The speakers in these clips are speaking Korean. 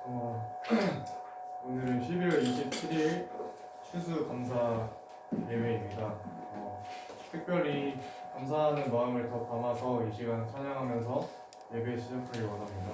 오늘은 12월 27일 추수감사 예배입니다. 특별히 감사하는 마음을 더 담아서 이 시간 찬양하면서 예배 시작하기 원합니다.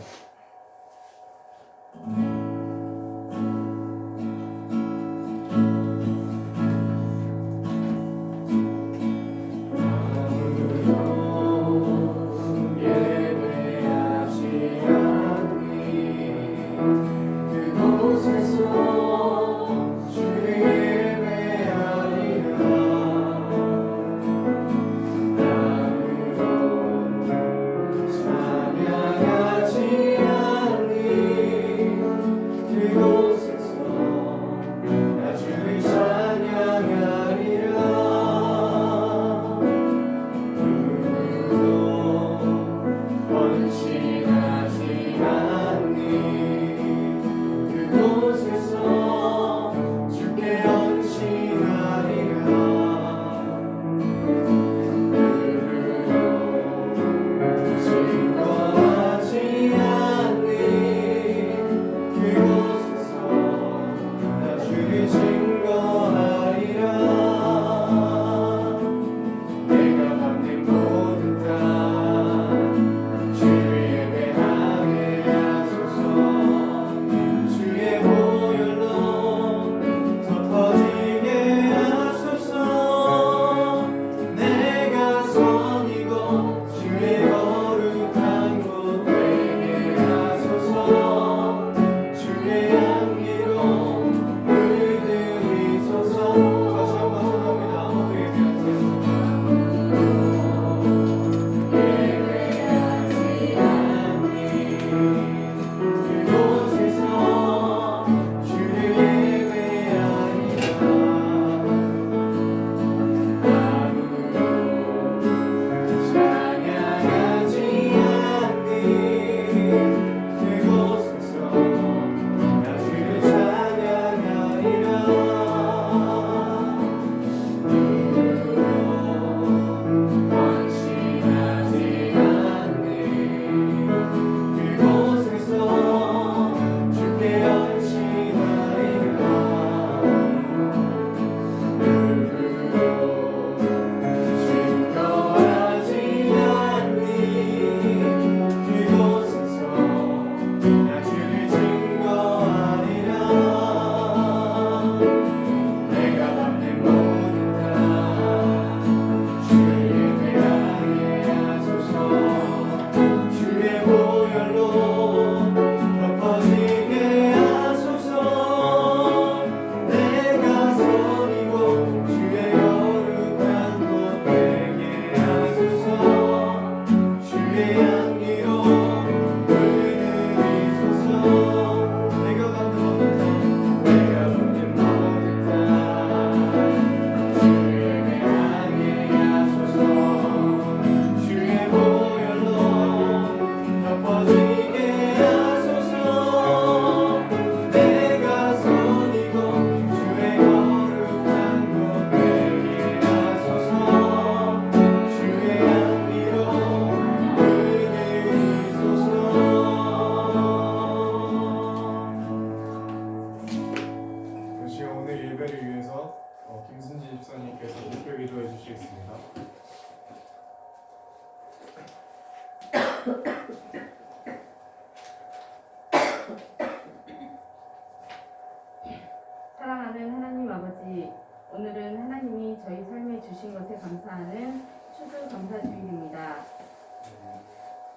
사랑하는 하나님 아버지, 오늘은 하나님이 저희 삶에 주신 것에 감사하는 추수감사주일입니다.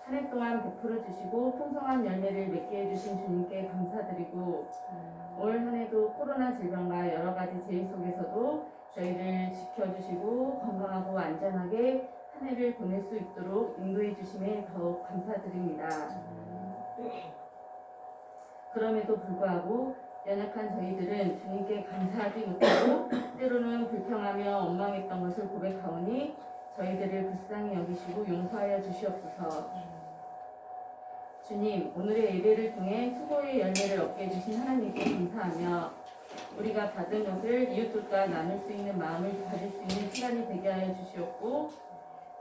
한 해 동안 베풀어 주시고 풍성한 열매를 맺게 해주신 주님께 감사드리고, 올 한 해도 코로나 질병과 여러 가지 재해 속에서도 저희를 지켜주시고 건강하고 안전하게 한 해를 보낼 수 있도록 인도해 주심에 더욱 감사드립니다. 그럼에도 불구하고 연약한 저희들은 주님께 감사하지 못하고 때로는 불평하며 원망했던 것을 고백하오니 저희들을 불쌍히 여기시고 용서하여 주시옵소서. 주님, 오늘의 예배를 통해 수고의 열매를 얻게 해주신 하나님께 감사하며 우리가 받은 것을 이웃들과 나눌 수 있는 마음을 가질 수 있는 시간이 되게 하여 주시옵고,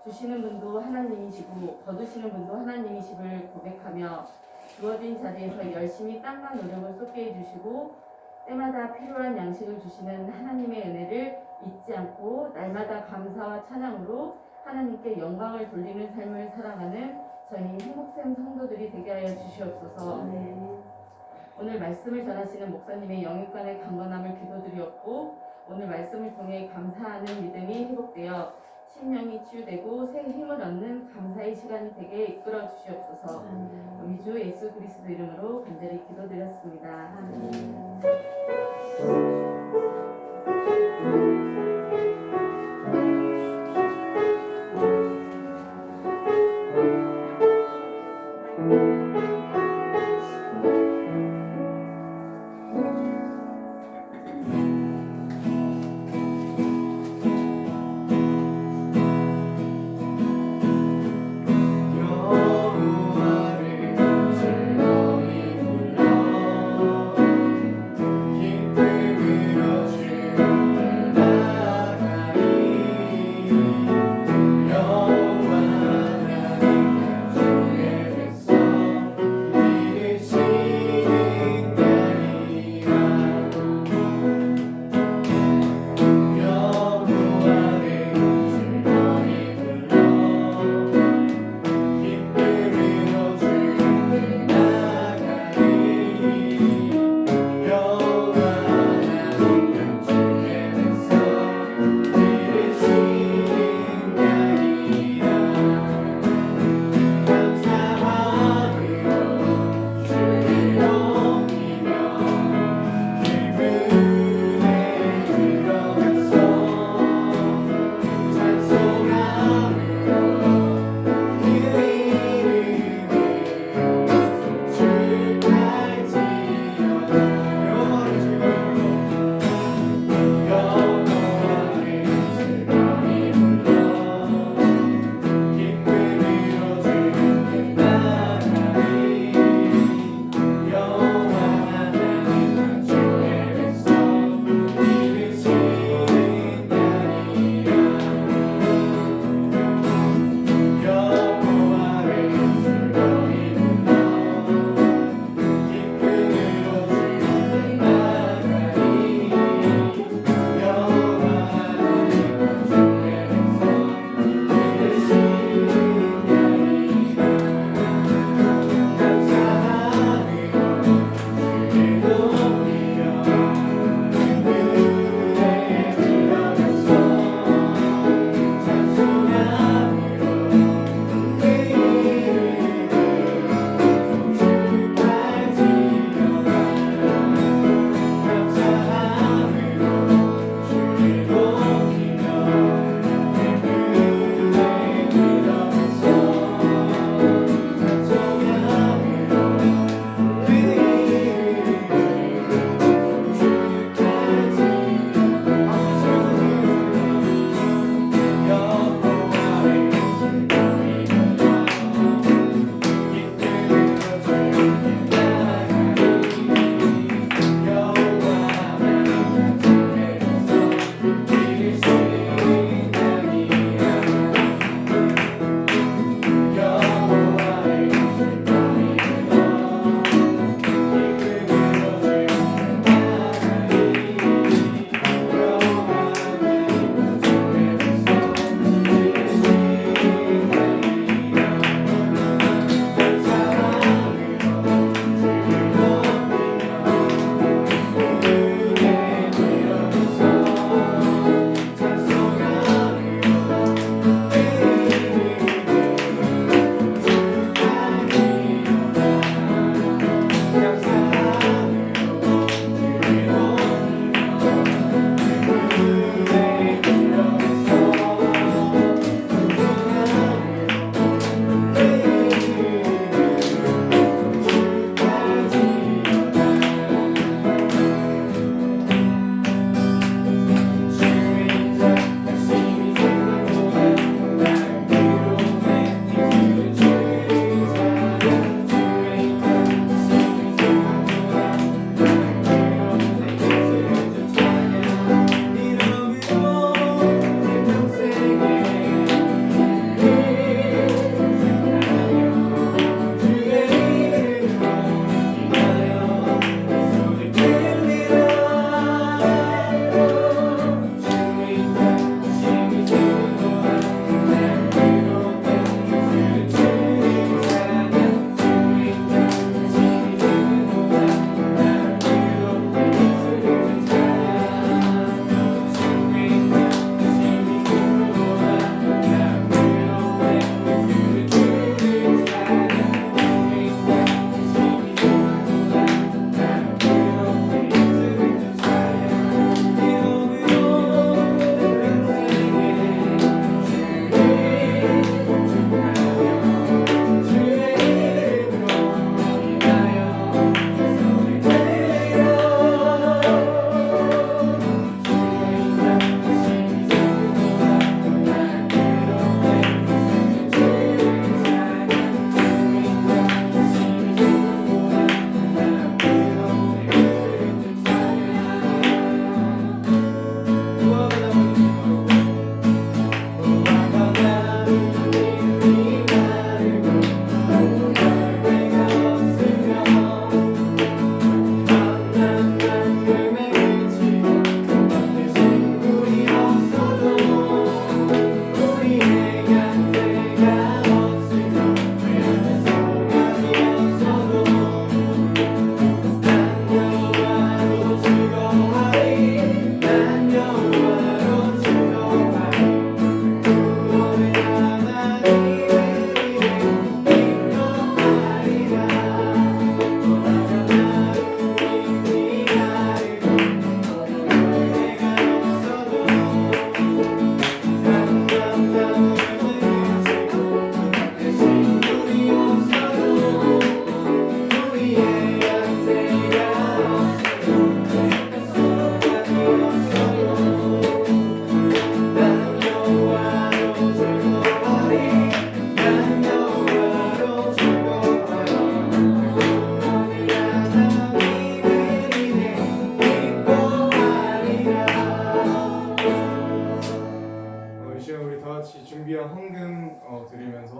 주시는 분도 하나님이시고 거두시는 분도 하나님이심을 고백하며 주어진 자리에서 열심히 땀과 노력을 쏟게 해주시고 때마다 필요한 양식을 주시는 하나님의 은혜를 잊지 않고 날마다 감사와 찬양으로 하나님께 영광을 돌리는 삶을 살아가는 저희 행복샘 성도들이 되게 하여 주시옵소서. 오늘 말씀을 전하시는 목사님의 영육간의 강건함을 기도드리었고 오늘 말씀을 통해 감사하는 믿음이 회복되어 심령이 치유되고 새 힘을 얻는 감사의 시간이 되게 이끌어 주시옵소서. 우리 주 예수 그리스도 이름으로 간절히 기도드렸습니다. 여호와를 즐거이 불러 기쁨으로 주를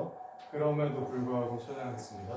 중에서 그럼에도 불구하고 찬양하겠습니다.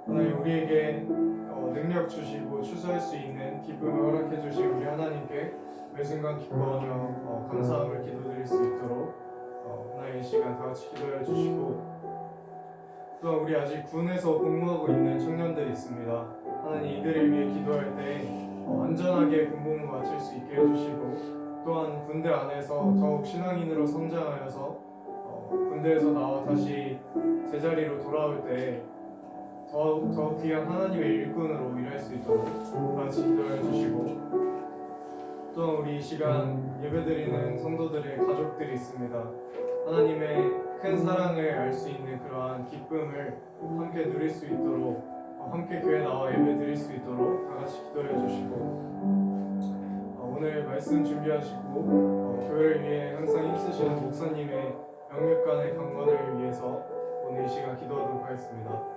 하나님 우리에게 능력 주시고 추수할 수 있는 기쁨을 허락해 주신 우리 하나님께 매 순간 기뻐하며 감사함을 기도드릴 수 있도록 하나님 이 시간 다 같이 기도해 주시고, 또한 우리 아직 군에서 복무하고 있는 청년들이 있습니다. 하나님 이들을 위해 기도할 때 안전하게 군복무 마칠 수 있게 해주시고, 또한 군대 안에서 더욱 신앙인으로 성장하여서 군대에서 나와 다시 제자리로 돌아올 때 더 귀한 하나님의 일꾼으로 일할 수 있도록 같이 기도해 주시고, 또한 우리 이 시간 예배드리는 성도들의 가족들이 있습니다. 하나님의 큰 사랑을 알 수 있는 그러한 기쁨을 함께 누릴 수 있도록, 함께 교회 나와 예배 드릴 수 있도록 다 같이 기도해 주시고, 오늘 말씀 준비하시고 교회를 위해 항상 힘쓰시는 목사님의 영육간의 강건을 위해서 오늘 이 시간 기도하도록 하겠습니다.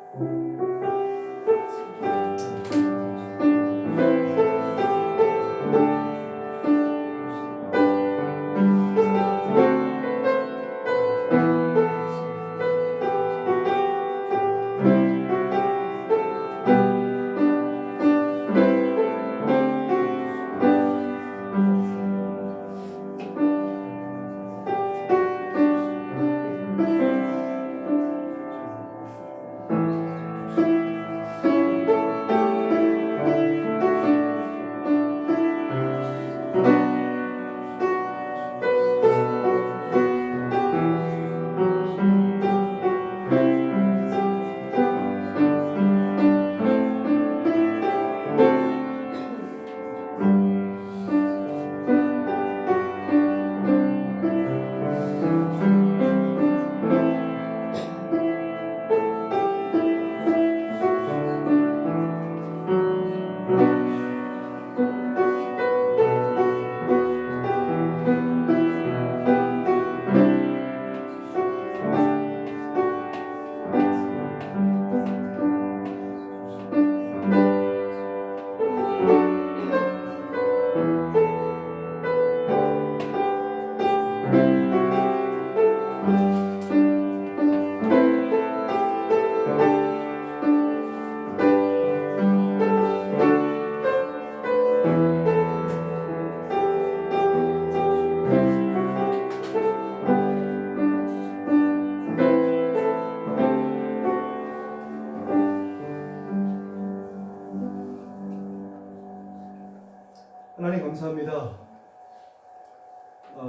하나님 감사합니다.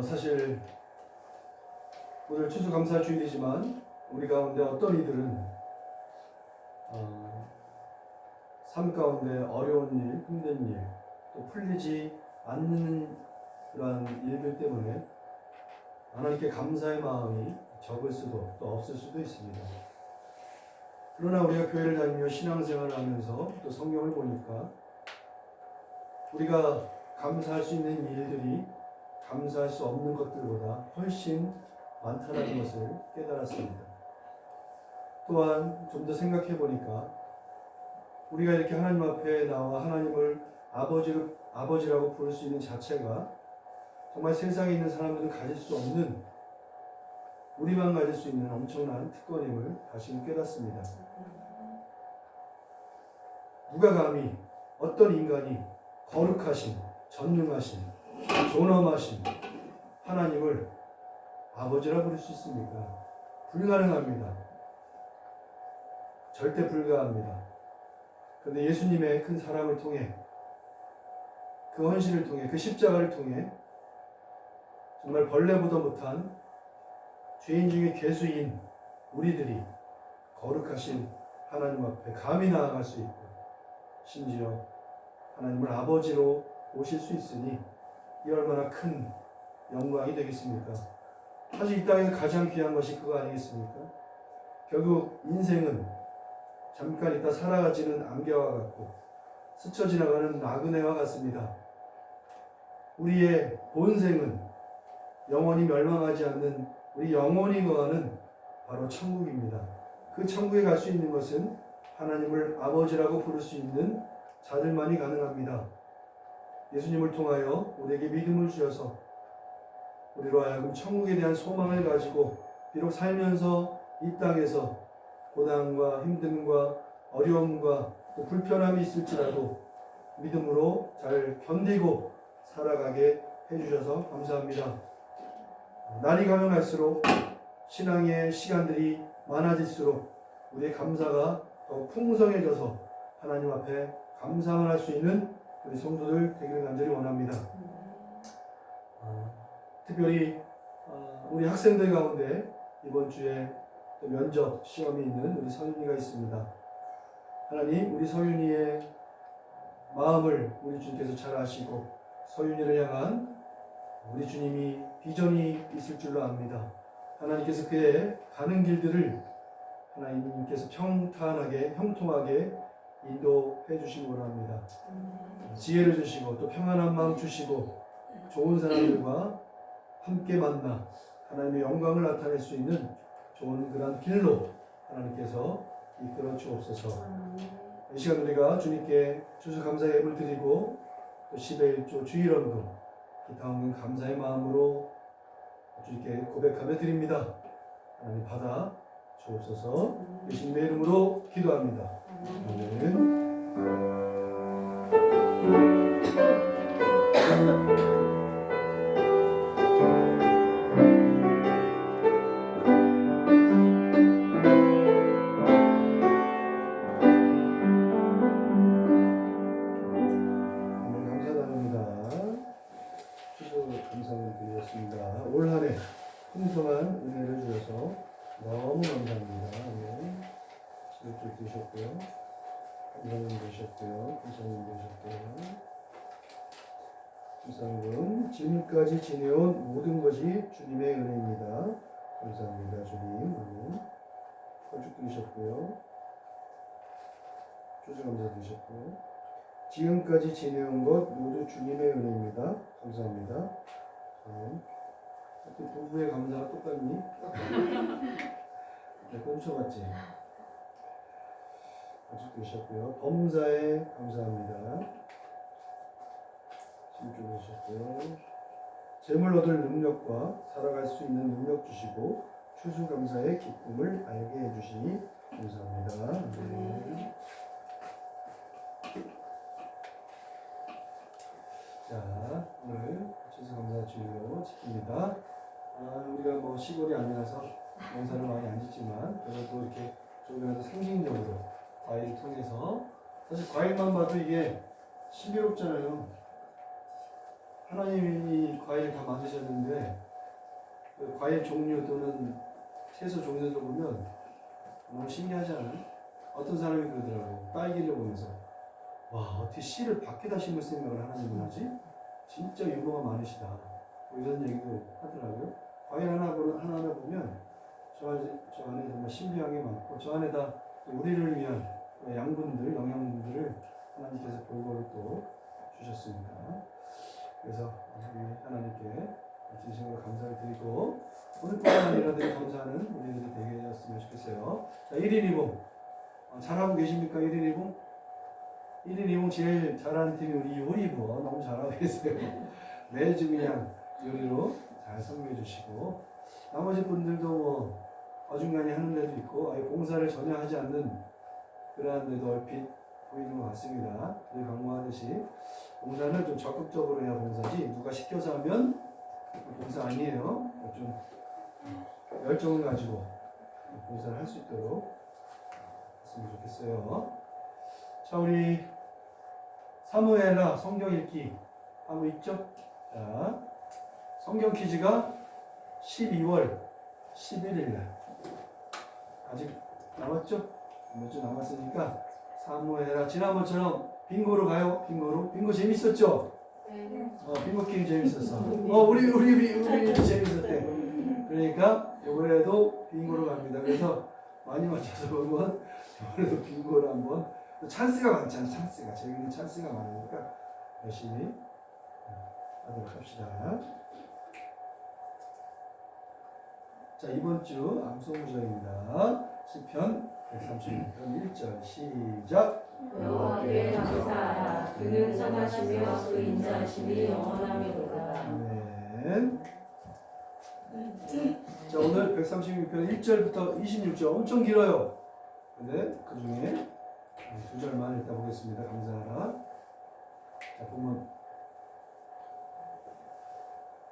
사실 오늘 추수감사주일이지만 우리 가운데 어떤 이들은 삶 가운데 어려운 일, 힘든 일, 또 풀리지 않는 그러한 일들 때문에 하나님께 감사의 마음이 적을 수도 또 없을 수도 있습니다. 그러나 우리가 교회를 다니며 신앙생활을 하면서 또 성경을 보니까 우리가 감사할 수 있는 일들이 감사할 수 없는 것들보다 훨씬 많다는 것을 깨달았습니다. 또한 좀 더 생각해 보니까 우리가 이렇게 하나님 앞에 나와 하나님을 아버지라고 부를 수 있는 자체가 정말 세상에 있는 사람들은 가질 수 없는, 우리만 가질 수 있는 엄청난 특권임을 다시 깨닫습니다. 누가 감히 어떤 인간이 거룩하신, 전능하신, 존엄하신 하나님을 아버지라 부를 수 있습니까? 불가능합니다. 절대 불가합니다. 그런데 예수님의 큰 사랑을 통해, 그 헌신을 통해, 그 십자가를 통해 정말 벌레보다 못한 죄인 중에 괴수인 우리들이 거룩하신 하나님 앞에 감히 나아갈 수 있고, 심지어 하나님을 아버지로 모실 수 있으니 이 얼마나 큰 영광이 되겠습니까? 사실 이 땅에서 가장 귀한 것이 그거 아니겠습니까? 결국 인생은 잠깐 있다 사라지는 안개와 같고 스쳐 지나가는 나그네와 같습니다. 우리의 본생은 영원히 멸망하지 않는 우리 영원히 거하는 바로 천국입니다. 그 천국에 갈 수 있는 것은 하나님을 아버지라고 부를 수 있는 자들만이 가능합니다. 예수님을 통하여 우리에게 믿음을 주셔서 우리로 하여금 천국에 대한 소망을 가지고 비록 살면서 이 땅에서 고난과 힘듦과 어려움과 또 불편함이 있을지라도 믿음으로 잘 견디고 살아가게 해주셔서 감사합니다. 날이 가면 갈수록 신앙의 시간들이 많아질수록 우리의 감사가 더 풍성해져서 하나님 앞에 감상을 할 수 있는 우리 성도들 되기를 간절히 원합니다. 특별히 우리 학생들 가운데 이번 주에 또 면접 시험이 있는 우리 서윤이가 있습니다. 하나님, 우리 서윤이의 마음을 우리 주님께서 잘 아시고 서윤이를 향한 우리 주님이 비전이 있을 줄로 압니다. 하나님께서 그의 가는 길들을 하나님께서 평탄하게 형통하게 인도해 주시기 원합니다. 지혜를 주시고 또 평안한 마음 주시고 좋은 사람들과 함께 만나 하나님의 영광을 나타낼 수 있는 좋은 그런 길로 하나님께서 이끌어 주옵소서. 이 시간 우리가 주님께 추수감사의 예물 드리고 또 10의 1조 주일원금 기타원금 감사의 마음으로 주님께 고백하며 드립니다. 하나님 받아 주옵소서. 예수님의 이름으로 기도합니다. 아멘. 올 한 해 풍성한 은혜를 주셔서 너무 감사합니다. 아멘. 지금 되셨고요. 감사님 되셨고요. 감사님 되셨고요. 감사님 지금까지 지내온 모든 것이 주님의 은혜입니다. 감사합니다. 주님. 아멘. 건축 되셨고요. 조주 감사 되셨고요. 지금까지 지내온 것 모두 주님의 은혜입니다. 감사합니다. 아멘. 부부의 감사가 똑같니? 네, 꼼쳐봤지. 아직 되셨고요. 범사에 감사합니다. 심주 되셨고요. 재물 얻을 능력과 살아갈 수 있는 능력 주시고 추수감사의 기쁨을 알게 해주시니 감사합니다. 네. 자, 오늘 추수감사 주일로 지킵니다. 우리가 뭐 시골이 아니라서 농사를 많이 안 짓지만 그래도 이렇게 조금이라도 상징적으로 과일을 통해서 사실 과일만 봐도 이게 신비롭잖아요. 하나님이 과일을 다 만드셨는데 그 과일 종류 또는 채소 종류를 보면 너무 신기하지 않아요? 어떤 사람이 그러더라고요. 딸기를 보면서 와, 어떻게 씨를 밖에다 심을 생각을 하나님은 하지? 진짜 유머가 많으시다. 뭐 이런 얘기도 하더라고요. 과일 하나 보면 저 안에 정말 신비하게 많고 저 안에다 우리를 위한 양분들, 영양분들을 하나님께서 골고루 또 주셨습니다. 그래서 우리 하나님께 진심으로 감사를 드리고 오늘뿐만 아니라 늘 감사하는 우리들이 되게 되었으면 좋겠어요. 자, 1인 2봉 잘하고 계십니까? 1인 2봉? 1인 2봉 제일 잘하는 팀이 우리 요리부 너무 잘하고 계세요. 매주 그냥 요리로 잘 섬겨 주시고 나머지 분들도 뭐 어중간히 하는 데도 있고 아예 봉사를 전혀 하지 않는 그러한 데도 얼핏 보이는 것 같습니다. 늘 강조하듯이 봉사는 좀 적극적으로 해야 봉사지 누가 시켜서 하면 봉사 아니에요. 좀 열정을 가지고 봉사를 할 수 있도록 했으면 좋겠어요. 자, 우리 사무엘하 성경 읽기 하고 있죠? 자, 성경 퀴즈가 12월 11일 날 아직 남았죠? 몇 주 남았으니까 사무엘하 지난번처럼 빙고로 가요. 빙고 재밌었죠? 네. 빙고 게임 재밌었어. 우리 재밌었대. 그러니까 이번에도 빙고로 갑니다. 그래서 많이 맞춰서 보면 이번에도 빙고를 한번 찬스가 많잖아. 찬스가 재밌는 찬스가 많으니까 열심히 하도록 합시다. 자, 이번 주 암송구절입니다. 시편 136편 1절 시작. 여호와께 감사하라. 그는 선하시며 그 인자하심이 영원하미로다. 아멘. 자, 오늘 136편 1절부터 26절 엄청 길어요. 근데 그 중에 두 절만 읽다 보겠습니다. 감사하라. 자, 보면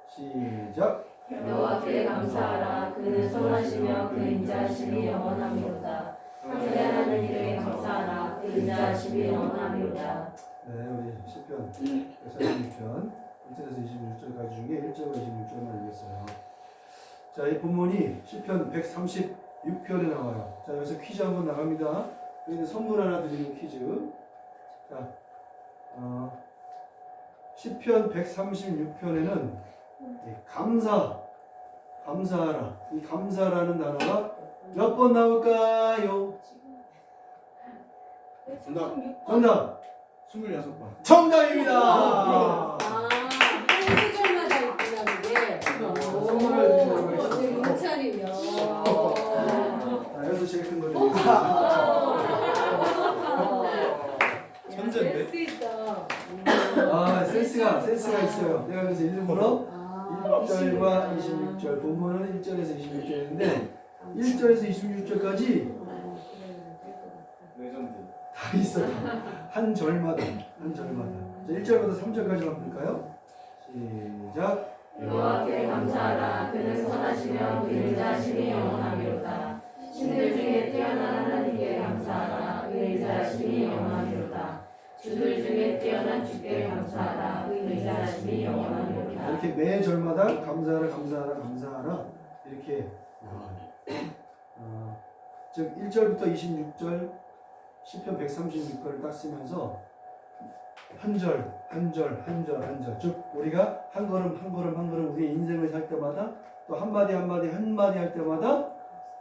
시작. 여호와께 감사하라. 그는 선하시며 그 인자하심이 영원하미로다. 하늘하는 이름에 감사하라. 그 인자하심이 영원하미로다. 네, 우리 시편 136편 1절에서 26절까지 중에 1절과 26절만 읽겠어요. 자, 이 본문이 시편 136편에 나와요. 자, 여기서 퀴즈 한번 나갑니다. 여기 선물 하나 드리는 퀴즈. 자, 시편 136편에는 감사하라. 이 감사라는 단어가 몇 번 나올까요? 정답. 정답! 26번. 정답입니다! 한 소절마다 있구나 그게. 선물을 드리려고 했어요. 인차리면. 자, 여기서 제일 큰 거죠. 천재인데? 센스 있다. 아, 센스가 있어요. 내가 그래서 일부러 1절과 26절, 본문은 1절에서 26절인데 1절에서 26절까지 레전드. 다 있어요. 한 절마다. 자, 1절부터 3절까지만 볼까요? 시작. 여호와께 감사하라. 그는 선하시며 그 인자하심이 영원하미로다. 신들 중에 뛰어난 하나님께 감사하라. 그 인자하심이 영원하미로다. 주들 중에 뛰어난 주께 감사하라. 그 인자하심이 영원하미로다. 이렇게 매 절마다 감사하라 이렇게 즉 1절부터 26절 시편 136편을 딱 쓰면서 한 절, 즉 우리가 한 걸음 우리의 인생을 살 때마다 또 한마디 할 때마다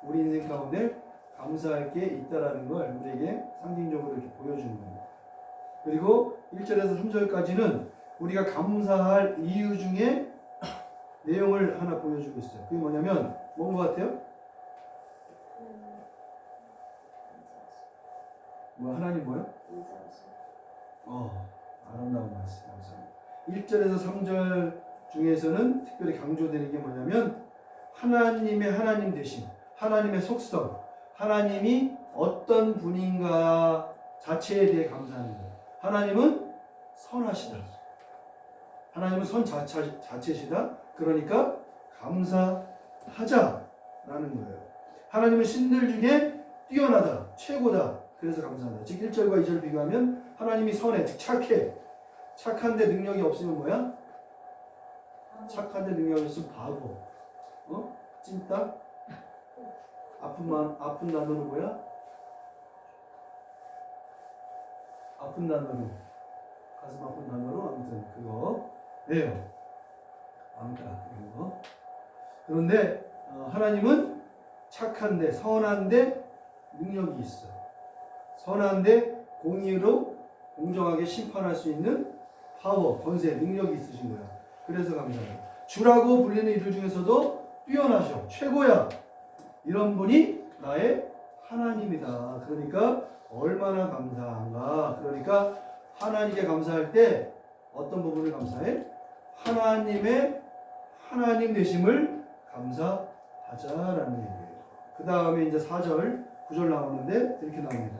우리 인생 가운데 감사할 게 있다라는 걸 우리에게 상징적으로 이렇게 보여주는 겁니다. 그리고 1절에서 3절까지는 우리가 감사할 이유 중에 내용을 하나 보여주고 있어요. 그게 뭐냐면 뭔 것 같아요? 하나님 뭐요? 아름다운 말씀. 1절에서 3절 중에서는 특별히 강조되는 게 뭐냐면 하나님의 하나님 되심, 하나님의 속성, 하나님이 어떤 분인가 자체에 대해 감사하는 거예요. 하나님은 선하시다. 하나님은 선 자체시다. 그러니까 감사하자라는 거예요. 하나님은 신들 중에 뛰어나다, 최고다. 그래서 감사하다. 즉 1절과 2절 비교하면 하나님이 선해, 즉 착해. 착한데 능력이 없으면 뭐야? 착한데 능력이 없으면 바보. 찐따? 아픈 단어는 뭐야? 아픈 단어로, 가슴 아픈 단어로 아무튼 그거 네요. 아무튼 그거. 그런데 하나님은 착한데 선한데 능력이 있어. 선한데 공의로 공정하게 심판할 수 있는 파워, 권세, 능력이 있으신 거야. 그래서 감사해요. 주라고 불리는 이들 중에서도 뛰어나셔. 최고야. 이런 분이 나의 하나님이다. 그러니까 얼마나 감사한가. 그러니까 하나님께 감사할 때 어떤 부분을 감사해? 하나님의 하나님 되심을 감사하자라는 얘기예요. 그 다음에 이제 4절, 9절 나오는데 이렇게 나옵니다.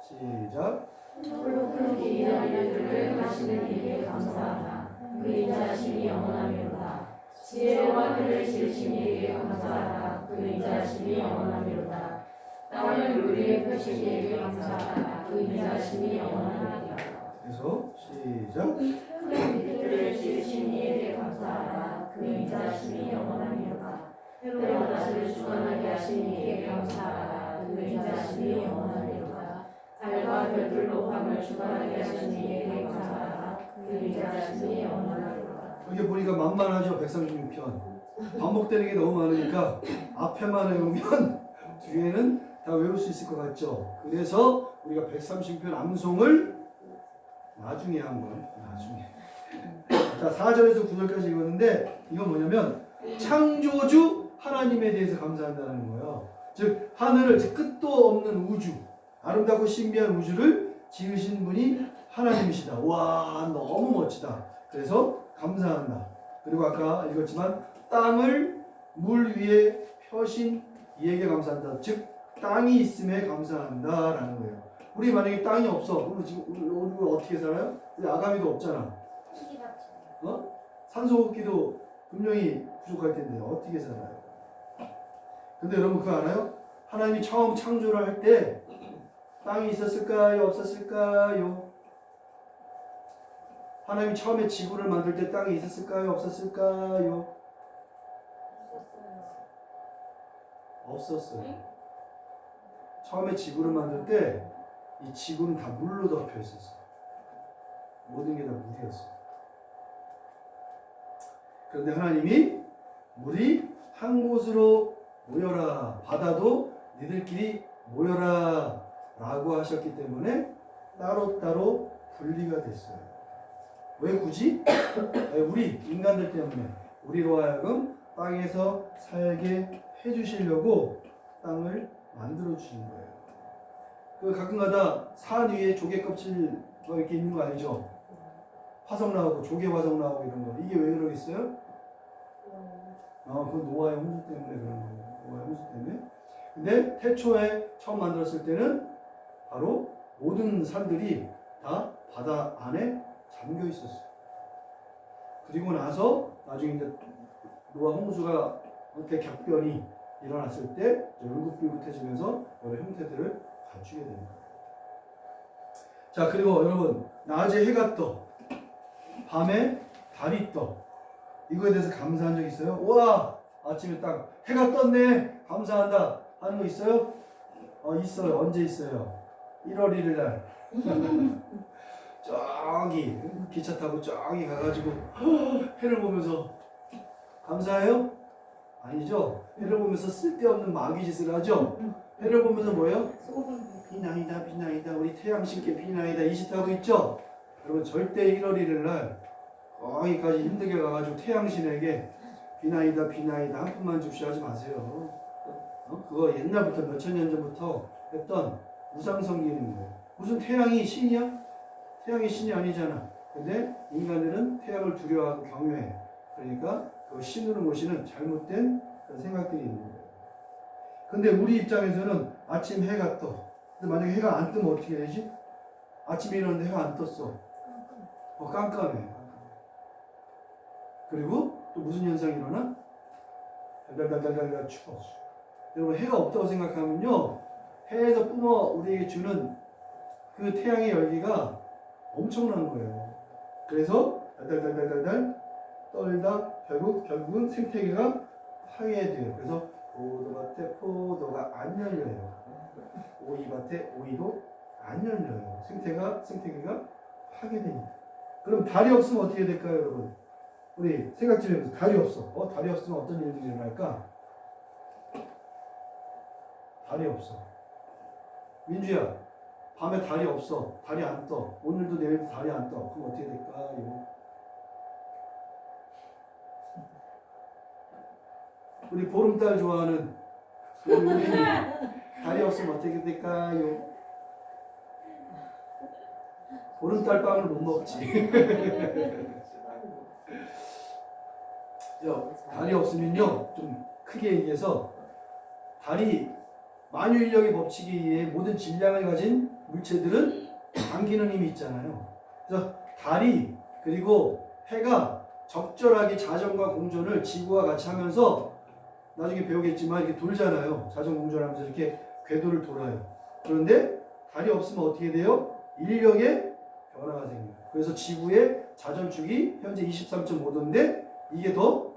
시작. 홀로 큰 길이나 일들을 하시는 이에게 감사하라. 그 인자하심이 영원하미로다. 지혜와 그를 지으신 이에게 감사하라. 그 인자하심이 영원하미로다. 땅을 우리의 펴신 이에게 감사하라. 그 인자하심이 영원하미로다. 그래서 시작. 큰 빛들을 지으신 이에게 감사하라. 그 인자하심이 영원하미로다. 해로 낮을 주관하게 하신 이에게 감사하라. 그 인자하심이 영원하미로다. 달과 별들로 밤을 주관하게 하신 이에게 감사하라. 그 인자하심이 영원하미로다. 여기 보니까 만만하죠. 136편. 반복되는 게 너무 많으니까 앞에만 외우면 뒤에는 다 외울 수 있을 것 같죠. 그래서 우리가 130편 암송을 나중에 한번 나중에. 자, 4절에서 9절까지 읽었는데 이건 뭐냐면 창조주 하나님에 대해서 감사한다는 거예요. 즉 하늘을, 즉 끝도 없는 우주, 아름답고 신비한 우주를 지으신 분이 하나님이시다. 와, 너무 멋지다. 그래서 감사한다. 그리고 아까 읽었지만 땅을 물 위에 펴신 이에게 감사한다. 즉 땅이 있음에 감사한다라는 거예요. 우리 만약에 땅이 없어, 그럼 지금 우리 어떻게 살아요? 우리 아가미도 없잖아. 산소호흡기도 분명히 부족할 텐데 어떻게 살아요? 근데 여러분 그거 알아요? 하나님이 처음 창조를 할 때 땅이 있었을까요? 없었을까요? 하나님이 처음에 지구를 만들 때 땅이 있었을까요? 없었을까요? 없었어요. 처음에 지구를 만들 때 이 지구는 다 물로 덮여 있었어요. 모든 게 다 물이었어요. 그런데 하나님이 물이 한 곳으로 모여라, 바다도 니들끼리 모여라 라고 하셨기 때문에 따로따로 분리가 됐어요. 왜 굳이? 우리 인간들 때문에, 우리로 하여금 땅에서 살게 해주시려고 땅을 만들어 주신 거예요. 그 가끔가다 산 위에 조개 껍질 이렇게 있는 거 알죠? 화성 나오고 조개 화성 나오고 이런 거. 이게 왜 그러겠어요? 그건 노아의 홍수 때문에 그런 거예요. 노아의 홍수 때문에. 근데 태초에 처음 만들었을 때는 바로 모든 산들이 다 바다 안에 잠겨 있었어요. 그리고 나서 나중에 이제 노아 홍수가 대격변이 일어났을 때 울긋불긋해지면서 여러 형태들을 갖추게 됩니다. 자, 그리고 여러분, 낮에 해가 떠, 밤에 달이 떠. 이거에 대해서 감사한 적 있어요? 우와, 아침에 딱 해가 떴네, 감사한다 하는 거 있어요? 있어요. 언제 있어요? 1월 1일 날 저기 기차 타고 저기 가가지고 해를 보면서 감사해요? 아니죠. 해를 보면서 쓸데없는 마귀짓을 하죠. 해를 보면서 뭐예요? 비나이다 비나이다, 우리 태양 신께 비나이다 이 짓 하고 있죠. 여러분, 절대 1월 1일 날 거기까지 힘들게 가가지고 태양신에게 비나이다 비나이다 한 푼만 줍시 하지 마세요. 그거 옛날부터 몇천 년 전부터 했던 우상성기는 거예요. 무슨 태양이 신이야? 태양이 신이 아니잖아. 근데 인간들은 태양을 두려워하고 경외해. 그러니까 그 신으로 모시는 잘못된 그런 생각들이 있는 거예요. 근데 우리 입장에서는 아침 해가 떠. 근데 만약에 해가 안 뜨면 어떻게 되지? 아침에 일어났는데 해가 안 떴어. 깜깜해. 그리고 또 무슨 현상이 일어나? 달달달달달 추워. 여러분, 해가 없다고 생각하면요, 해에서 뿜어 우리에게 주는 그 태양의 열기가 엄청난 거예요. 그래서 달달달달달 떨다 결국은 생태계가 파괴돼요. 그래서 포도밭에 포도가 안 열려요. 오이밭에 오이도 안 열려요. 생태계가 파괴됩니다. 그럼 달이 없으면 어떻게 될까요, 여러분? 우리 생각 좀 해보세요. 달이 없어. 달이 없으면 어떤 일들이 일어날까? 달이 없어. 민주야, 밤에 달이 없어. 달이 안 떠. 오늘도 내일도 달이 안 떠. 그럼 어떻게 될까요? 우리 보름달 좋아하는 우리 달이 없으면 어떻게 될까요? 보름달 빵을 못 먹지. 달이 없으면요, 좀 크게 얘기해서 달이 만유인력의 법칙에 의해 모든 질량을 가진 물체들은 당기는 힘이 있잖아요. 그래서 달이 그리고 해가 적절하게 자전과 공전을 지구와 같이 하면서, 나중에 배우겠지만 이렇게 돌잖아요. 자전 공전하면서 이렇게 궤도를 돌아요. 그런데 달이 없으면 어떻게 돼요? 인력의 변화가 생겨요. 그래서 지구의 자전축이 현재 23.5도인데 이게 더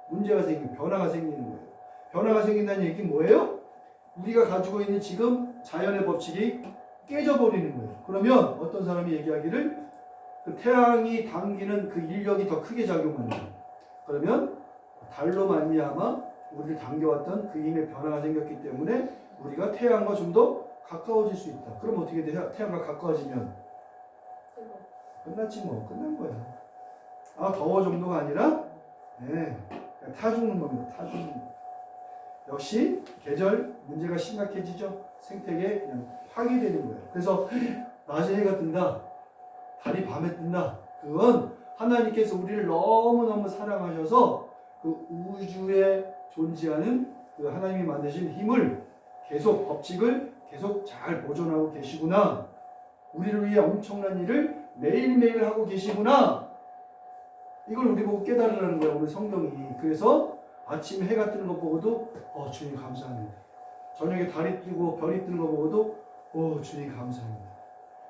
문제가 생기고 변화가 생기는 거예요. 변화가 생긴다는 얘기는 뭐예요? 우리가 가지고 있는 지금 자연의 법칙이 깨져버리는 거예요. 그러면 어떤 사람이 얘기하기를 그 태양이 당기는 그 인력이 더 크게 작용한다. 그러면 달로 말미암아 우리를 당겨왔던 그 힘의 변화가 생겼기 때문에 우리가 태양과 좀 더 가까워질 수 있다. 그럼 어떻게 돼? 태양과 가까워지면 끝났지 뭐. 끝난 거야. 더워 정도가 아니라 타 죽는 겁니다. 타 죽는 거. 역시 계절 문제가 심각해지죠. 생태계 그냥 파괴되는 거예요. 그래서 낮에 해가 뜬다, 달이 밤에 뜬다. 그건 하나님께서 우리를 너무너무 사랑하셔서 그 우주에 존재하는 그 하나님이 만드신 힘을 계속, 법칙을 계속 잘 보존하고 계시구나. 우리를 위해 엄청난 일을 매일매일 하고 계시구나. 이걸 우리 보고 깨달으라는 거예요, 오늘 성경이. 그래서 아침에 해가 뜨는 거 보고도 주님 감사합니다. 저녁에 달이 뜨고 별이 뜨는 거 보고도 주님 감사합니다.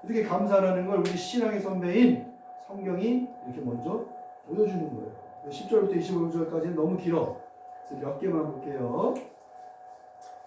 이렇게 감사하는 걸 우리 신앙의 선배인 성경이 이렇게 먼저 보여주는 거예요. 10절부터 25절까지는 너무 길어. 그래서 몇 개만 볼게요.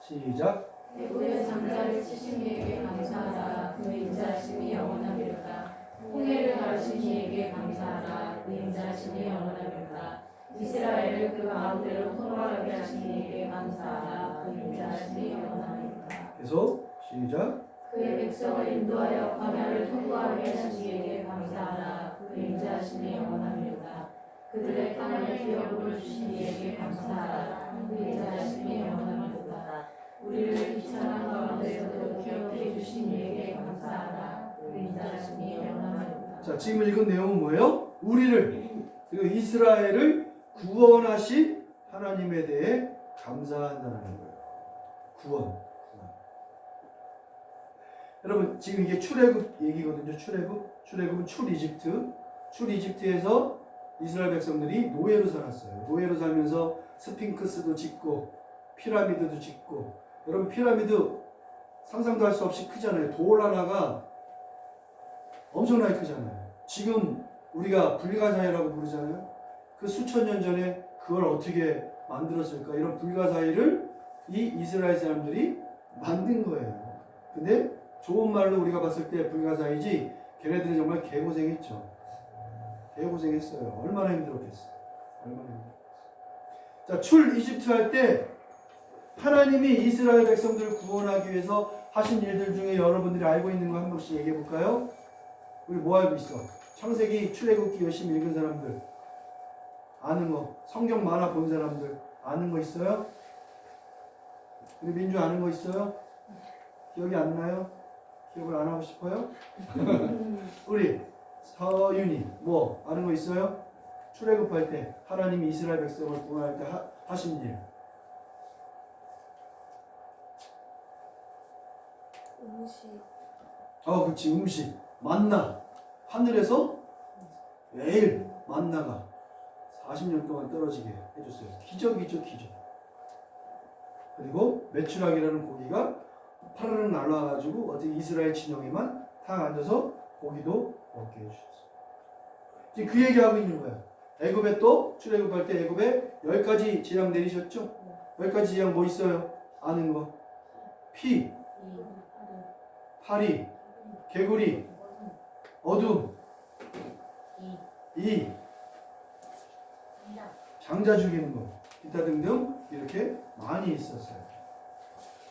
시작. 애굽의 장자를 치신 이에게 감사하라. 그 인자심이 영원하리로다. 홍해를 가르신 이에게 감사하라. 그 인자심이 영원하리로다. 이스라엘을 그 가운데로 통과하게 하신 이에게 감사하라. 그 인자심이 영원하리로다. 계속 시작. 그의 백성을 인도하여 광야를 통과하게 하신 이에게 감사하라. 그 인자심이 영원하리로다. 그들의 땅을 기업으로 주신 이에게 감사하라. 그 인자심이 영원하리로다. 우리를 비천한 가운데서도 기업해 주신 이에게 감사하라. 그 인자심이 영원하리로다. 자, 지금 읽은 내용은 뭐예요? 우리를, 그리고 이스라엘을 구원하신 하나님에 대해 감사한다는 거예요. 구원. 여러분, 지금 이게 출애굽 얘기거든요. 출애굽은 출이집트에서 이스라엘 백성들이 노예로 살았어요. 노예로 살면서 스핑크스도 짓고 피라미드도 짓고. 여러분, 피라미드 상상도 할 수 없이 크잖아요. 돌 하나가 엄청나게 크잖아요. 지금 우리가 불가사의라고 부르잖아요. 그 수천 년 전에 그걸 어떻게 만들었을까? 이런 불가사의를 이 이스라엘 사람들이 만든 거예요. 근데 좋은 말로 우리가 봤을 때 불가사의지, 걔네들이 정말 개고생했죠. 개고생했어요. 얼마나 힘들었겠어요. 얼마나 힘들었겠어요. 자, 출 이집트 할 때 하나님이 이스라엘 백성들을 구원하기 위해서 하신 일들 중에 여러분들이 알고 있는 거 한 번씩 얘기해 볼까요? 우리 뭐 알고 있어? 창세기, 출애굽기 열심히 읽은 사람들 아는 거, 성경 만화 본 사람들 아는 거 있어요? 우리 민주 아는 거 있어요? 기억이 안 나요? 기억을 안 하고 싶어요? 우리 서윤이 뭐 아는 거 있어요? 출애굽할 때 하나님이 이스라엘 백성을 구원할 때 하신 일. 음식. 그렇지. 음식. 만나. 하늘에서 매일 만나가 40년 동안 떨어지게 해줬어요. 기적이죠, 기적. 그리고 메추라기라는 고기가 파르르 날아와가지고 어떻게 이스라엘 진영에만 탁 앉아서 고기도 먹게 해주셨어요. 지금 그 얘기하고 있는 거야. 애굽에 또 출애굽할 때 애굽에 10가지 재앙 내리셨죠? 10가지 재앙 뭐 있어요? 아는 거. 피, 파리, 개구리, 어둠, 이, 장자 죽이는 거, 기타 등등 이렇게 많이 있었어요.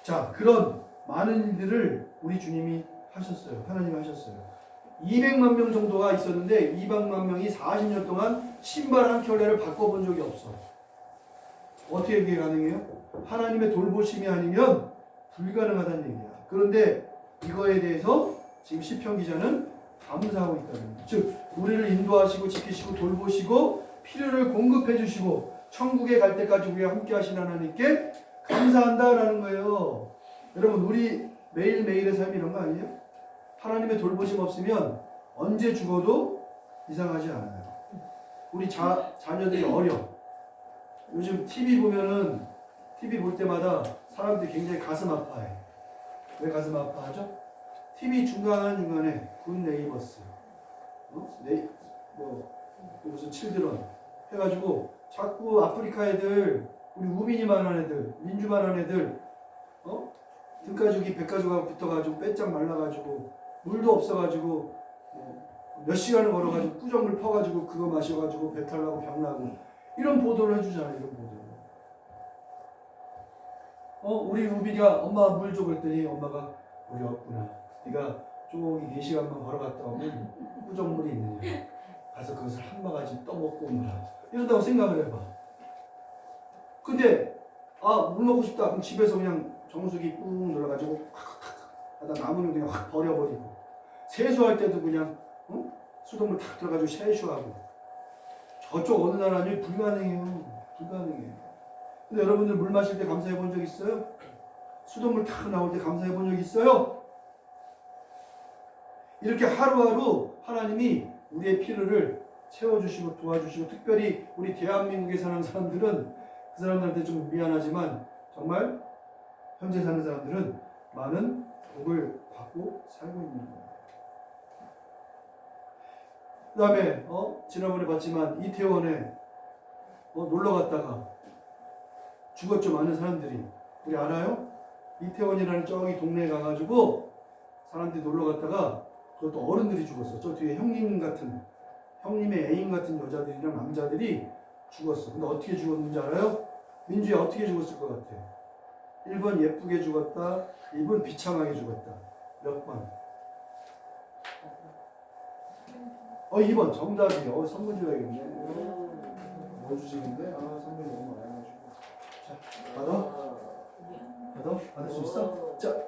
자, 그런 많은 일들을 우리 주님이 하셨어요. 하나님이 하셨어요. 200만 명 정도가 있었는데 200만 명이 40년 동안 신발 한 켤레를 바꿔본 적이 없어. 어떻게 그게 가능해요? 하나님의 돌보심이 아니면 불가능하다는 얘기야. 그런데 이거에 대해서 지금 시편 기자는 감사하고 있다는 거예요. 즉 우리를 인도하시고 지키시고 돌보시고 필요를 공급해 주시고 천국에 갈 때까지 우리와 함께 하신 하나님께 감사한다라는 거예요. 여러분, 우리 매일매일의 삶이 이런 거 아니에요? 하나님의 돌보심 없으면 언제 죽어도 이상하지 않아요. 우리 자녀들이 어려. 요즘 TV 보면은 TV 볼 때마다 사람들이 굉장히 가슴 아파해. 왜 가슴 아파하죠? TV 중간중간에 굿 네이버스, 무슨 칠드런 해가지고 자꾸 아프리카 애들, 우리 우빈이만한 애들, 민주만한 애들, 등가죽이 백가죽하고 붙어가지고 빼짝 말라가지고 물도 없어가지고 몇 시간을 걸어가지고 꾸정물 퍼가지고 그거 마셔가지고 배탈 나고 병 나고 이런 보도를 해주잖아요. 이런 보도를. 우리 우빈이가 엄마 물 줘 그랬더니 엄마가 물이 없구나. 네가 저기 4시간만 걸어갔다 오면 꾸정물이 있느냐. 가서 그것을 한 바가지 떠먹고 오느라. 이런다고 생각을 해봐. 근데 물 먹고 싶다. 그럼 집에서 그냥 정수기 꾹 눌러가지고 하다 남으면 그냥 확 버려버리고 세수할 때도 그냥 수돗물 탁 들어가지고 세수하고. 저쪽 어느 나라는 불가능해요. 불가능해요. 근데 여러분들 물 마실 때 감사해 본 적 있어요? 수돗물 탁 나올 때 감사해 본 적 있어요? 이렇게 하루하루 하나님이 우리의 필요를 채워주시고 도와주시고, 특별히 우리 대한민국에 사는 사람들은 그 사람들한테 좀 미안하지만 정말 현재 사는 사람들은 많은 복을 받고 살고 있는 거예요. 그 다음에 지난번에 봤지만 이태원에 놀러 갔다가 죽었죠. 많은 사람들이. 우리 알아요? 이태원이라는 저기 동네에 가가지고 사람들이 놀러 갔다가 그것도 어른들이 죽었어. 저 뒤에 형님의 애인 같은 여자들이랑 남자들이 죽었어. 근데 어떻게 죽었는지 알아요? 민주야, 어떻게 죽었을 것 같아? 1번 예쁘게 죽었다, 2번 비참하게 죽었다. 몇 번? 2번 정답이에요. 선물 줘야겠네. 뭐 주시는데? 선물 너무 많아가지고. 자, 받을 수 있어? 자,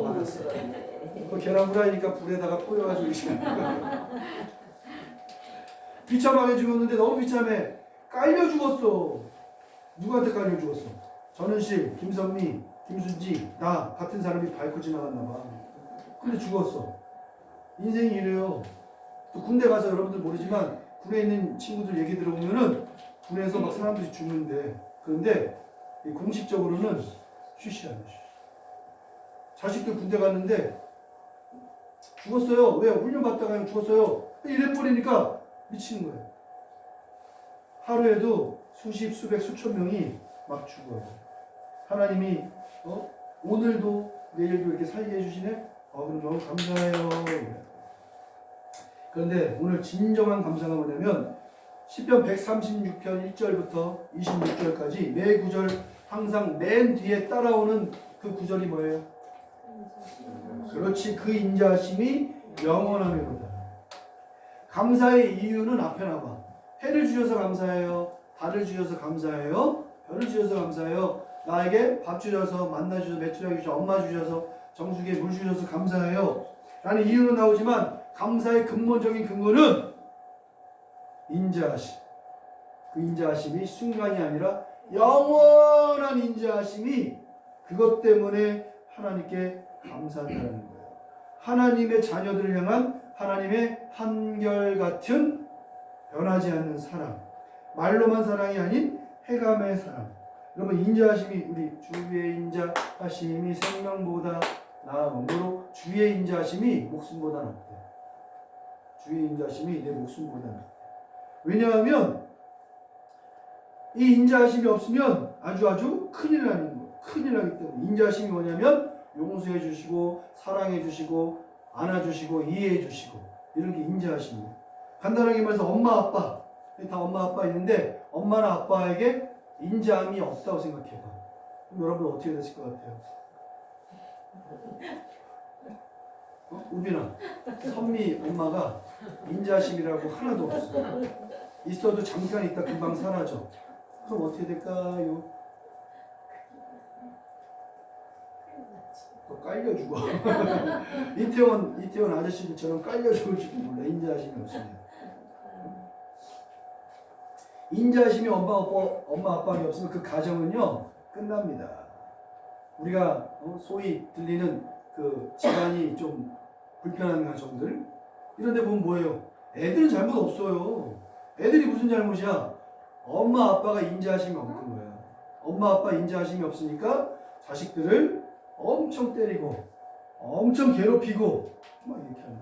받았어. 계란 후라이니까 불에다가 뿌려가지고 비참하게 죽었는데 너무 비참해. 깔려 죽었어. 누구한테 깔려 죽었어? 전은실, 김선미, 김순지, 나 같은 사람이 밟고 지나갔나 봐. 근데 죽었어. 인생이 이래요. 또 군대 가서 여러분들 모르지만 군에 있는 친구들 얘기 들어보면은 군에서 막 사람들이 죽는데, 그런데 공식적으로는 쉬쉬하네. 자식들 군대 갔는데 죽었어요. 왜? 훈련 받다가 그냥 죽었어요. 이래 버리니까 미치는 거예요. 하루에도 수십, 수백, 수천 명이 막 죽어요. 하나님이 오늘도 내일도 이렇게 살게 해주시네? 그럼 너무 감사해요. 그런데 오늘 진정한 감사가 뭐냐면 시편 136편 1절부터 26절까지 매 구절 항상 맨 뒤에 따라오는 그 구절이 뭐예요? 그렇지, 그 인자하심이 영원하미로다. 감사의 이유는 앞에 나와. 해를 주셔서 감사해요. 달을 주셔서 감사해요. 별을 주셔서 감사해요. 나에게 밥 주셔서, 만나 주셔서, 매출하게 주셔서, 엄마 주셔서, 정수기에 물 주셔서 감사해요. 라는 이유는 나오지만 감사의 근본적인 근거는 인자하심. 그 인자하심이 순간이 아니라 영원한 인자하심이, 그것 때문에 하나님께 감사한다는 거예요. 하나님의 자녀들을 향한 하나님의 한결같은 변하지 않는 사랑, 말로만 사랑이 아닌 해감의 사랑. 여러분, 인자하심이, 우리 주의 인자하심이 생명보다 나음으로 주의 인자하심이 목숨보다 낫대. 주의 인자하심이 내 목숨보다 낫대. 왜냐하면 이 인자하심이 없으면 아주 큰일 나는 거예요. 큰일 나기 때문에. 인자하심이 뭐냐면 용서해 주시고, 사랑해 주시고, 안아 주시고, 이해해 주시고, 이런 게 인자하심이에요. 간단하게 말해서 엄마 아빠, 다 엄마 아빠 있는데 엄마나 아빠에게 인자함이 없다고 생각해봐. 그럼 여러분 어떻게 됐을 것 같아요? 우빈아, 선미 엄마가 인자심이라고 하나도 없어. 있어도 잠깐 있다 금방 사라져. 그럼 어떻게 될까요? 깔려 죽어. 이태원 아저씨들처럼 깔려 죽을지도 몰라. 인자심이 없으면. 인자심이 엄마 아빠가 없으면 그 가정은요 끝납니다. 우리가 소위 들리는 그 집안이 좀 불편한 가정들, 이런 데 보면 뭐예요? 애들은 잘못 없어요. 애들이 무슨 잘못이야? 엄마 아빠가 인자하심이 없는 거야. 엄마 아빠 인자하심이 없으니까 자식들을 엄청 때리고 엄청 괴롭히고 막 이렇게 하는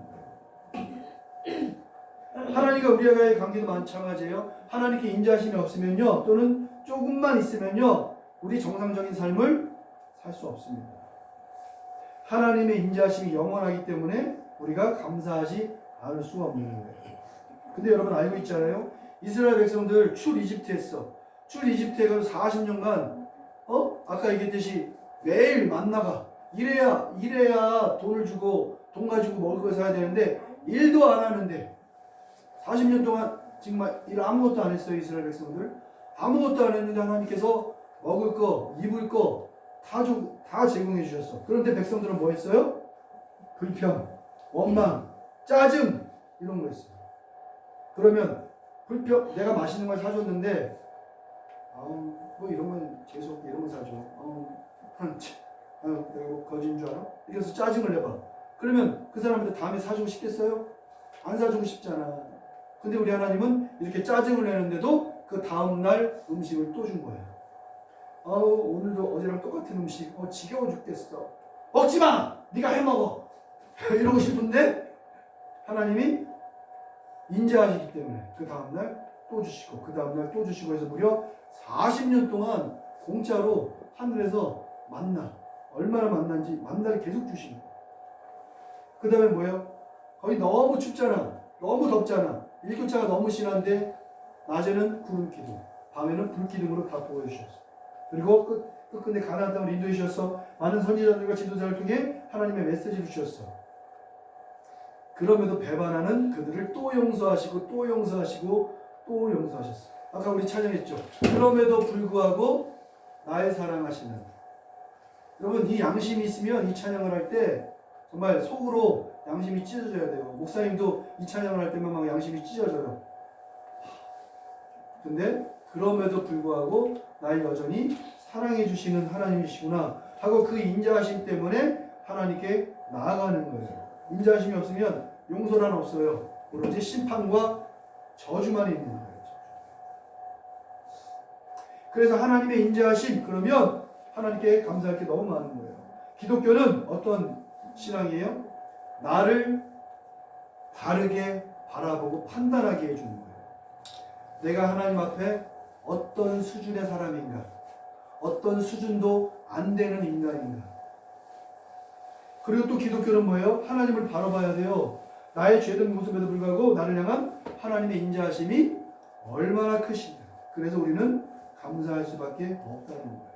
거예요. 하나님과 우리와의 관계도 마찬가지예요. 하나님께 인자하심이 없으면요, 또는 조금만 있으면요, 우리 정상적인 삶을 살 수 없습니다. 하나님의 인자하심이 영원하기 때문에 우리가 감사하지 않을 수가 없는 거예요. 근데 여러분 알고 있잖아요. 이스라엘 백성들 출이집트했어. 출이집트에 가서 40년간 아까 얘기했듯이 매일 만나가 이래야 돈을 주고 돈 가지고 먹을 거 사야 되는데 일도 안 하는데 40년 동안 정말 일 아무것도 안 했어요. 이스라엘 백성들 아무것도 안 했는데 하나님께서 먹을 거 입을 거 다 제공해 주셨어. 그런데 백성들은 뭐 했어요? 불평, 원망, 짜증 이런 거 했어요. 그러면 불평, 내가 맛있는 걸 사줬는데 뭐 이런 건 재수없게 이런 거 사줘. 내가 거지인 줄 알아? 이렇게 해서 짜증을 내봐. 그러면 그 사람한테 다음에 사주고 싶겠어요? 안 사주고 싶잖아. 근데 우리 하나님은 이렇게 짜증을 내는데도 그 다음날 음식을 또 준 거야. 오늘도 어제랑 똑같은 음식, 지겨워 죽겠어. 먹지 마! 네가 해 먹어. 이러고 싶은데 하나님이 인자하시기 때문에 그 다음날 또 주시고 그 다음날 또 주시고 해서 무려 40년 동안 공짜로 하늘에서 만나, 얼마나 만난지 만나를 계속 주시는 거예요. 그 다음에 뭐예요? 거기 너무 춥잖아, 너무 덥잖아, 일교차가 너무 심한데 낮에는 구름 기둥, 밤에는 불 기둥으로 다 보여주셨어. 그리고 끝끝내 가나안 땅을 인도해 주셨어. 많은 선지자들과 지도자를 통해 하나님의 메시지를 주셨어. 그럼에도 배반하는 그들을 또 용서하시고 또 용서하시고 또 용서하셨어. 아까 우리 찬양했죠. 그럼에도 불구하고 나의 사랑하시는. 여러분, 이 양심이 있으면 이 찬양을 할 때 정말 속으로 양심이 찢어져야 돼요. 목사님도 이 찬양을 할 때만 막 양심이 찢어져요. 근데 그럼에도 불구하고 나를 여전히 사랑해 주시는 하나님이시구나 하고 그 인자하심 때문에 하나님께 나아가는 거예요. 인자하심이 없으면 용서란 없어요. 오로지 심판과 저주만 있는 거예요. 그래서 하나님의 인자하심, 그러면 하나님께 감사할 게 너무 많은 거예요. 기독교는 어떤 신앙이에요? 나를 바르게 바라보고 판단하게 해주는 거예요. 내가 하나님 앞에 어떤 수준의 사람인가, 어떤 수준도 안 되는 인간인가. 그리고 또 기독교는 뭐예요? 하나님을 바라봐야 돼요. 나의 죄된 모습에도 불구하고 나를 향한 하나님의 인자하심이 얼마나 크신가. 그래서 우리는 감사할 수밖에 없다는 거예요.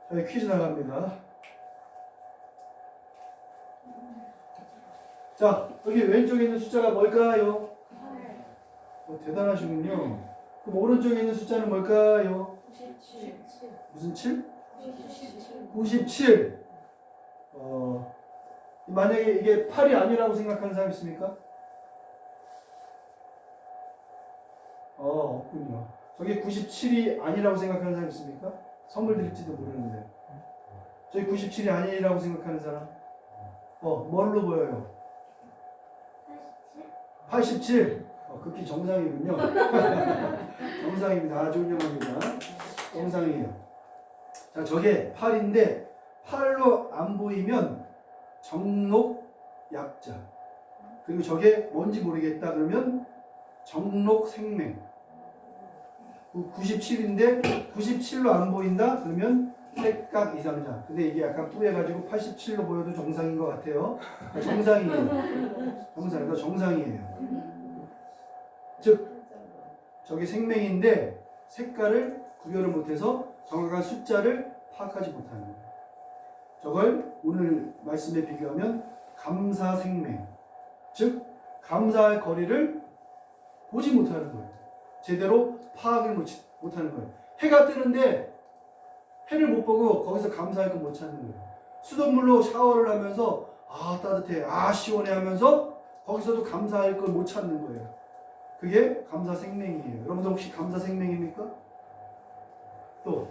자, 퀴즈 나갑니다. 자, 여기 왼쪽에 있는 숫자가 뭘까요? 대단하시군요. 그럼 오른쪽에 있는 숫자는 뭘까요? 97. 무슨 7? 97. 97. 만약에 이게 8이 아니라고 생각하는 사람 있습니까? 없군요. 저게 97이 아니라고 생각하는 사람 있습니까? 선물 드릴지도 모르는데. 저기 97이 아니라고 생각하는 사람? 뭘로 보여요? 87. 극히 정상이군요. 정상입니다. 아주 훌륭합니다. 정상이에요. 자, 저게 8인데 8로 안 보이면 정록약자. 그리고 저게 뭔지 모르겠다 그러면 정록생맹. 97인데 97로 안 보인다 그러면 색각 이상자. 근데 이게 약간 뿌여가지고 87로 보여도 정상인 것 같아요. 정상이에요. 정상이다. 정상이에요. 즉 저게 생명인데 색깔을 구별을 못해서 정확한 숫자를 파악하지 못하는 거예요. 저걸 오늘 말씀에 비교하면 감사생명, 즉 감사할 거리를 보지 못하는 거예요. 제대로 파악을 못하는 거예요. 해가 뜨는데 해를 못 보고 거기서 감사할 거 못 찾는 거예요. 수돗물로 샤워를 하면서 따뜻해, 시원해 하면서 거기서도 감사할 걸 못 찾는 거예요. 그게 감사생명이에요. 여러분들 혹시 감사생명입니까? 또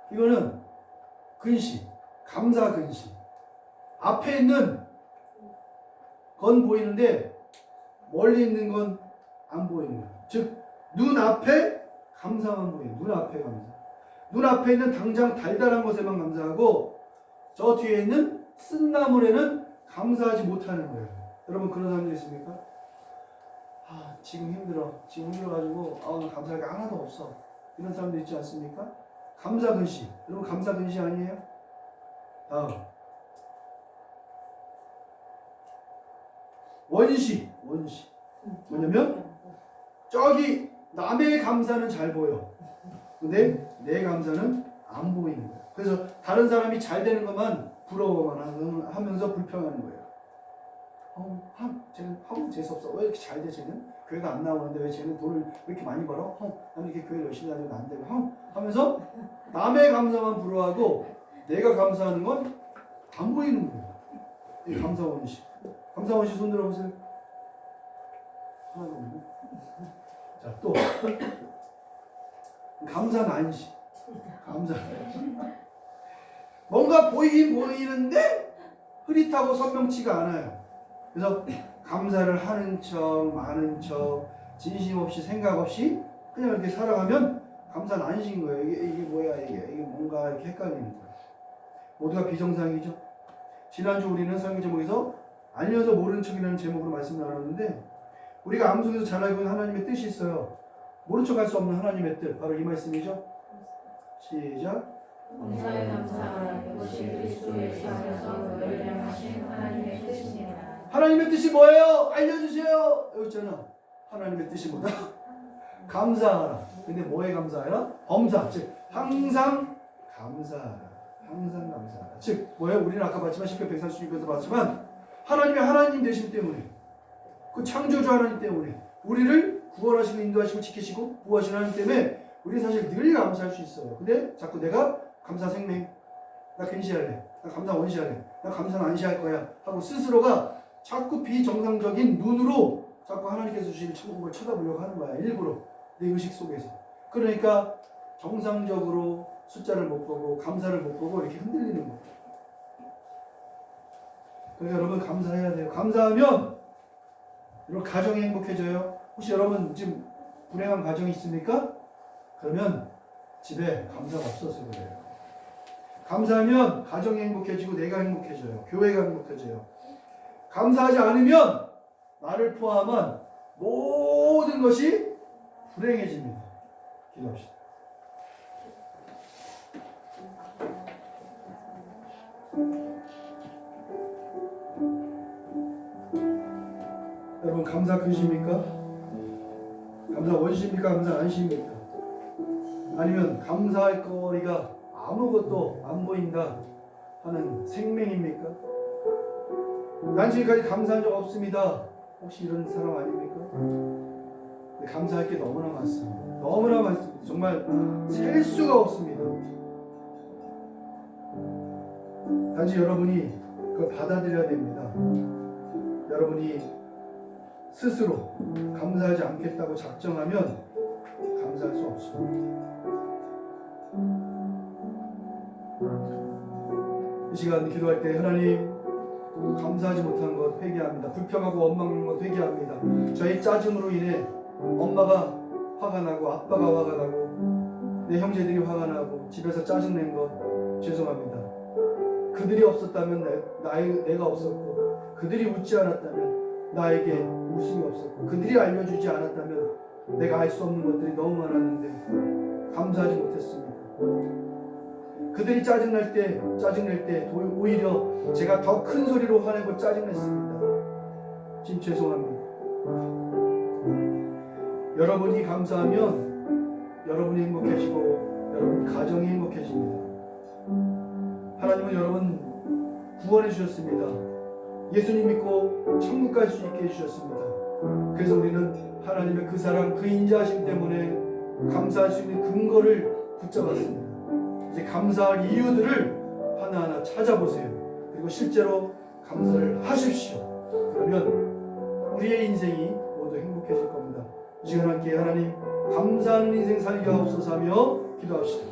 이거는 근시, 감사 근시. 앞에 있는 건 보이는데 멀리 있는 건 안 보이는 거예요. 즉 눈앞에 감사만 보여요. 눈앞에 감사. 눈앞에 있는 당장 달달한 것에만 감사하고 저 뒤에 있는 쓴나물에는 감사하지 못하는 거예요. 여러분 그런 사람들 있습니까? 지금 힘들어. 지금 힘들어가지고 나 감사할 게 하나도 없어. 이런 사람들 있지 않습니까? 감사 근시. 여러분 감사 근시 아니에요? 다음 원시. 뭐냐면 저기 남의 감사는 잘 보여. 근데 내 감사는 안 보이는 거야. 그래서 다른 사람이 잘 되는 것만 부러워만 하면서 불평하는 거예요. 쟤는 재수없어. 왜 이렇게 잘 돼, 쟤는? 교회가 안 나오는데 왜 쟤는 돈을 왜 이렇게 많이 벌어? 나는 이렇게 교회 열심히 다니고 안 되고, 하면서 남의 감사만 부러워하고 내가 감사하는 건 안 보이는 거예요. 이 감사원시. 감사원시 손 들어보세요. 하나도 없네. 자, 또 감사난시. 뭔가 보이긴 보이는데 흐릿하고 선명치가 않아요. 그래서 감사를 하는 척, 많은 척, 진심 없이 생각 없이 그냥 이렇게 살아가면 감사난시인 거예요. 이게 뭐야, 이게 뭔가 이렇게 헷갈리는 거예요. 모두가 비정상이죠. 지난주 우리는 설교 제목에서 알면서 모르는 척이라는 제목으로 말씀 나눴는데 우리가 아무 속에서 잘 알고 있는 하나님의 뜻이 있어요. 모른 척 할 수 없는 하나님의 뜻, 바로 이 말씀이죠. 시작. 감사에 감사하라. 이것이 그리스도 예수 안에서 너희를 향하신 하나님의 뜻입니다. 하나님의 뜻이 뭐예요? 알려주세요. 여기 있잖아. 하나님의 뜻이 뭐다? 감사하라. 근데 뭐에 감사하라? 범사. 즉 항상 감사하라. 항상 감사하라. 즉 뭐예요? 우리는 아까 봤지만 10편 136에서 봤지만 하나님의 하나님 되심 때문에 그 창조주 하나님 때문에 우리를 구원하시고 인도하시고 지키시고 보호하시는 하나님 때문에 우리 사실 늘 감사할 수 있어요. 근데 자꾸 내가 감사 생명, 나 근시할래, 나 감사 원시할래, 나 감사 안시할 거야 하고 스스로가 자꾸 비정상적인 눈으로 자꾸 하나님께서 주신 천국을 쳐다보려고 하는 거야. 일부러 내 의식 속에서. 그러니까 정상적으로 숫자를 못 보고 감사를 못 보고 이렇게 흔들리는 거예요. 그러니까 여러분 감사해야 돼요. 감사하면 여러분 가정이 행복해져요. 혹시 여러분 지금 불행한 가정이 있습니까? 그러면 집에 감사가 없어서 그래요. 감사하면 가정이 행복해지고 내가 행복해져요. 교회가 행복해져요. 감사하지 않으면 나를 포함한 모든 것이 불행해집니다. 기도합시다. 여러분 감사 근심입니까? 감사 원시입니까? 감사 안시입니까? 아니면 감사할 거리가 아무것도 안 보인다 하는 생명입니까? 난 지금까지 감사한 적 없습니다. 혹시 이런 사람 아닙니까? 근데 감사할 게 너무나 많습니다. 너무나 많습니다. 정말 셀 수가 없습니다. 단지 여러분이 그걸 받아들여야 됩니다. 여러분이 스스로 감사하지 않겠다고 작정하면 감사할 수 없습니다. 이 시간 기도할 때 하나님 감사하지 못한 것 회개합니다. 불평하고 원망하는 것 회개합니다. 저희 짜증으로 인해 엄마가 화가 나고 아빠가 화가 나고 내 형제들이 화가 나고 집에서 짜증낸 것 죄송합니다. 그들이 없었다면 내가 없었고 그들이 웃지 않았다면 나에게 웃음이 없었고 그들이 알려주지 않았다면 내가 알 수 없는 것들이 너무 많았는데 감사하지 못했습니다. 그들이 짜증낼 때 오히려 제가 더 큰 소리로 화내고 짜증냈습니다. 지금 죄송합니다. 여러분이 감사하면 여러분이 행복해지고 여러분 가정이 행복해집니다. 하나님은 여러분 구원해 주셨습니다. 예수님 믿고 천국 갈 수 있게 해주셨습니다. 그래서 우리는 하나님의 그 사랑, 그 인자하심 때문에 감사할 수 있는 근거를 붙잡았습니다. 이제 감사할 이유들을 하나하나 찾아보세요. 그리고 실제로 감사를 하십시오. 그러면 우리의 인생이 모두 행복해질 겁니다. 이 시간 함께 하나님 감사하는 인생 살게 하옵소서 하며 기도합시다.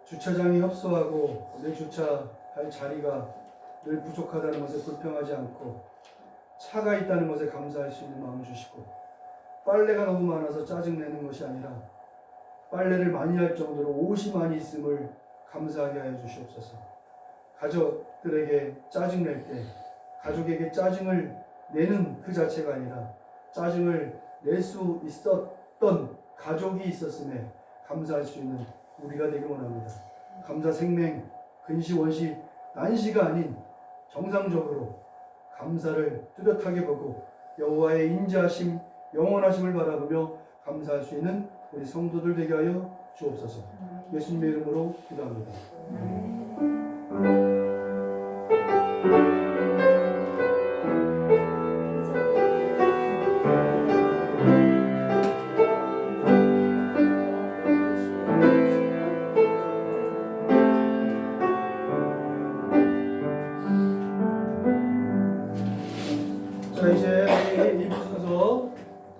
주차장이 협소하고 내 주차할 자리가 늘 부족하다는 것에 불평하지 않고 차가 있다는 것에 감사할 수 있는 마음 주시고 빨래가 너무 많아서 짜증내는 것이 아니라 빨래를 많이 할 정도로 옷이 많이 있음을 감사하게 하여 주시옵소서. 가족들에게 짜증낼 때 가족에게 짜증을 내는 그 자체가 아니라 짜증을 낼 수 있었던 가족이 있었음에 감사할 수 있는 우리가 되길 원합니다. 감사 생명, 근시, 원시, 난시가 아닌 정상적으로 감사를 뚜렷하게 보고 여호와의 인자하심, 영원하심을 바라보며 감사할 수 있는 우리 성도들 되게 하여 주옵소서. 예수님의 이름으로 기도합니다. 자, 이제 2부 순서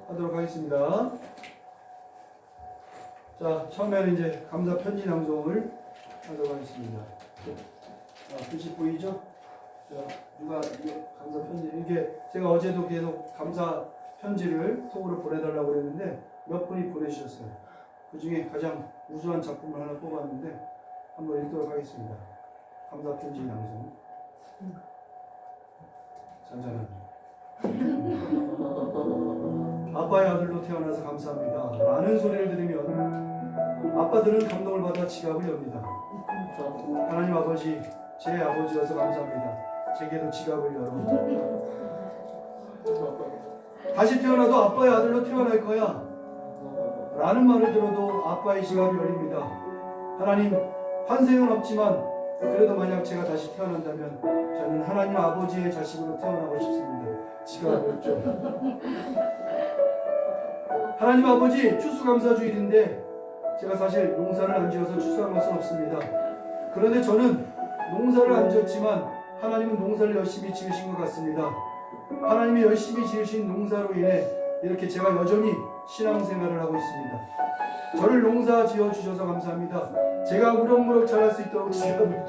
하도록 하겠습니다. 자, 처음에는 이제 감사 편지 낭송을 하도록 하겠습니다. 글씨 보이죠? 자, 누가 이게 감사 편지, 이게 제가 어제도 계속 감사 편지를 톡으로 보내달라고 그랬는데 몇 분이 보내주셨어요. 그 중에 가장 우수한 작품을 하나 뽑았는데 한번 읽도록 하겠습니다. 감사 편지 낭송. 잔잔한. 아빠의 아들로 태어나서 감사합니다 라는 소리를 들으면 아빠들은 감동을 받아 지갑을 엽니다. 하나님 아버지, 제 아버지여서 감사합니다. 제게도 지갑을 열어 다시 태어나도 아빠의 아들로 태어날 거야 라는 말을 들어도 아빠의 지갑이 열립니다. 하나님, 환생은 없지만 그래도 만약 제가 다시 태어난다면 저는 하나님 아버지의 자식으로 태어나고 싶습니다. 지갑을 열죠. 하나님 아버지, 추수감사주일인데 제가 사실 농사를 안 지어서 추수한 것은 없습니다. 그런데 저는 농사를 안 지었지만 하나님은 농사를 열심히 지으신 것 같습니다. 하나님이 열심히 지으신 농사로 인해 이렇게 제가 여전히 신앙생활을 하고 있습니다. 저를 농사 지어 주셔서 감사합니다. 제가 무럭무럭 자랄 수 있도록 지갑을